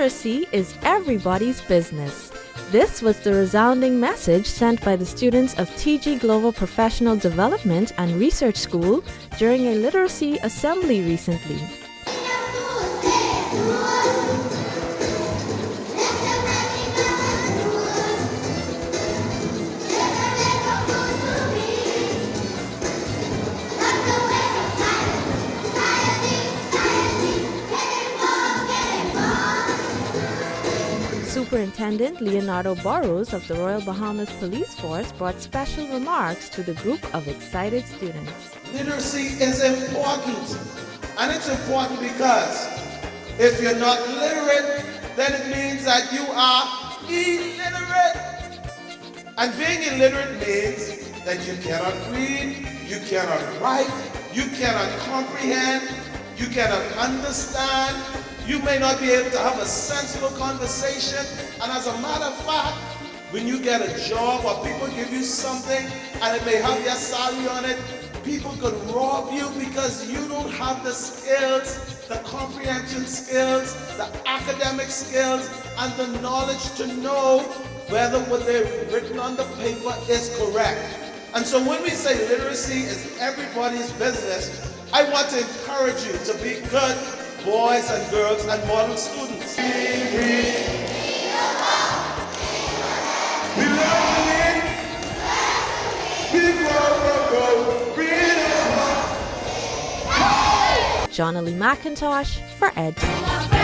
Literacy is everybody's business. This was the resounding message sent by the students of TG Global Professional Development and Research School during a literacy assembly recently. Superintendent Leonardo Burrows of the Royal Bahamas Police Force brought special remarks to the group of excited students. Literacy is important, and it's important because if you're not literate, then it means that you are illiterate. And being illiterate means that you cannot read, you cannot write, you cannot comprehend, you cannot understand. You may not be able to have a sensible conversation, and as a matter of fact, when you get a job or people give you something and it may have your salary on it, people could rob you because you don't have the skills, the comprehension skills, the academic skills, and the knowledge to know whether what they've written on the paper is correct. And so when we say literacy is everybody's business, I want to encourage you to be good boys and girls and model students. We love to win. We go. John Lee McIntosh for EdTech.